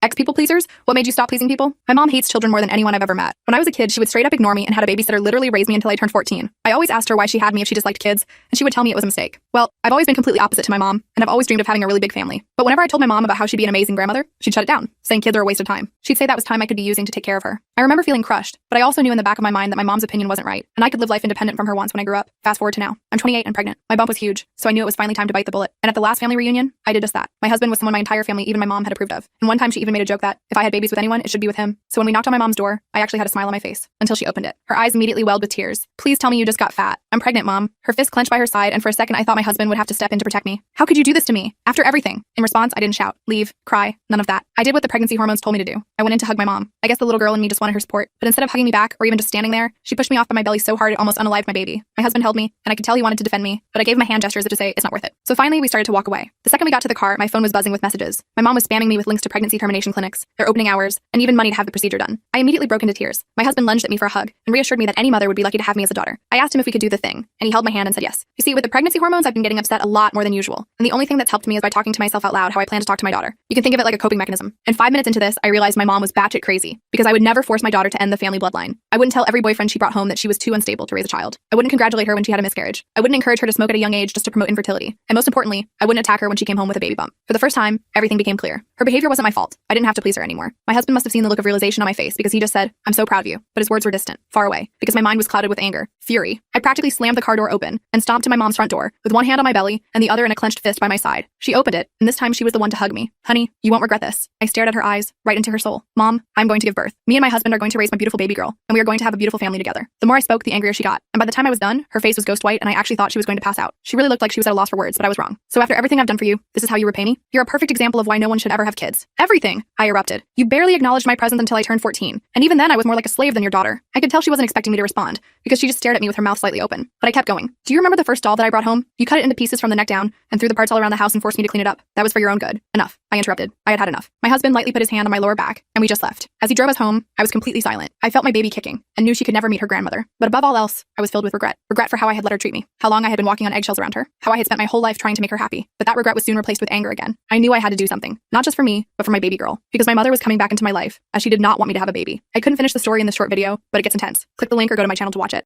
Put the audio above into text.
Ex-people pleasers? What made you stop pleasing people? My mom hates children more than anyone I've ever met. When I was a kid, she would straight up ignore me and had a babysitter literally raise me until I turned 14. I always asked her why she had me if she disliked kids, and she would tell me it was a mistake. Well, I've always been completely opposite to my mom, and I've always dreamed of having a really big family. But whenever I told my mom about how she'd be an amazing grandmother, she'd shut it down, saying kids are a waste of time. She'd say that was time I could be using to take care of her. I remember feeling crushed, but I also knew in the back of my mind that my mom's opinion wasn't right, and I could live life independent from her wants when I grew up. Fast forward to now. I'm 28 and pregnant. My bump was huge, so I knew it was finally time to bite the bullet. And at the last family reunion, I did just that. My husband was someone my entire family, even my mom, had approved of. And one time she even made a joke that if I had babies with anyone, it should be with him. So when we knocked on my mom's door, I actually had a smile on my face until she opened it. Her eyes immediately welled with tears. Please tell me you just got fat. I'm pregnant, Mom. Her fist clenched by her side, and for a second I thought my husband would have to step in to protect me. How could you do this to me? After everything? In response, I didn't shout, leave, cry, none of that. I did what the pregnancy hormones told me to do. I went in to hug my mom. I guess the little girl in me just wanted her support. But instead of hugging me back or even just standing there, she pushed me off by my belly so hard it almost unalived my baby. My husband held me, and I could tell he wanted to defend me, but I gave him a hand gesture as if to say it's not worth it. So finally we started to walk away. The second we got to the car, my phone was buzzing with messages. My mom was spamming me with links to pregnancy termination clinics, their opening hours, and even money to have the procedure done. I immediately broke into tears. My husband lunged at me for a hug and reassured me that any mother would be lucky to have me as a daughter. I asked him if we could do the thing, and he held my hand and said yes. You see, with the pregnancy hormones, I've been getting upset a lot more than usual, and the only thing that's helped me is by talking to myself out loud how I plan to talk to my daughter. You can think of it like a coping mechanism. And 5 minutes into this, I realized my mom was batshit crazy because I would never force my daughter to end the family bloodline. I wouldn't tell every boyfriend she brought home that she was too unstable to raise a child. I wouldn't congratulate her when she had a miscarriage. I wouldn't encourage her to smoke at a young age just to promote infertility. And most importantly, I wouldn't attack her when she came home with a baby bump. For the first time, everything became clear. Her behavior wasn't my fault. I didn't have to please her anymore. My husband must have seen the look of realization on my face because he just said, "I'm so proud of you." But his words were distant, far away, because my mind was clouded with anger, fury. I practically slammed the car door open and stomped to my mom's front door with one hand on my belly and the other in a clenched fist by my side. She opened it, and this time she was the one to hug me. "Honey, you won't regret this." I stared at her eyes, right into her soul. "Mom, I'm going to give birth. Me and my husband are going to raise my beautiful baby girl, and we are going to have a beautiful family together." The more I spoke, the angrier she got. And by the time I was done, her face was ghost white, and I actually thought she was going to pass out. She really looked like she was at a loss for words, but I was wrong. "So after everything I've done for you, this is how you repay me? You're a perfect example of why no one should ever have kids." "Everything!" I erupted. "You barely acknowledged my presence until I turned 14. And even then, I was more like a slave than your daughter." I could tell she wasn't expecting me to respond, because she just stared at me with her mouth slightly open. But I kept going. "Do you remember the first doll that I brought home? You cut it into pieces from the neck down, and threw the parts all around the house and forced me to clean it up. That was for your own good." "Enough," I interrupted. I had had enough. My husband lightly put his hand on my lower back, and we just left. As he drove us home, I was completely silent. I felt my baby kicking, and knew she could never meet her grandmother. But above all else, I was filled with regret. Regret for how I had let her treat me, how long I had been walking on eggshells around her, how I had spent my whole life trying to make her happy. But that regret was soon replaced with anger again. I knew I had to do something, not just for me, but for my baby girl, because my mother was coming back into my life, as she did not want me to have a baby. I couldn't finish the story in this short video, but it gets intense. Click the link or go to my channel to watch it.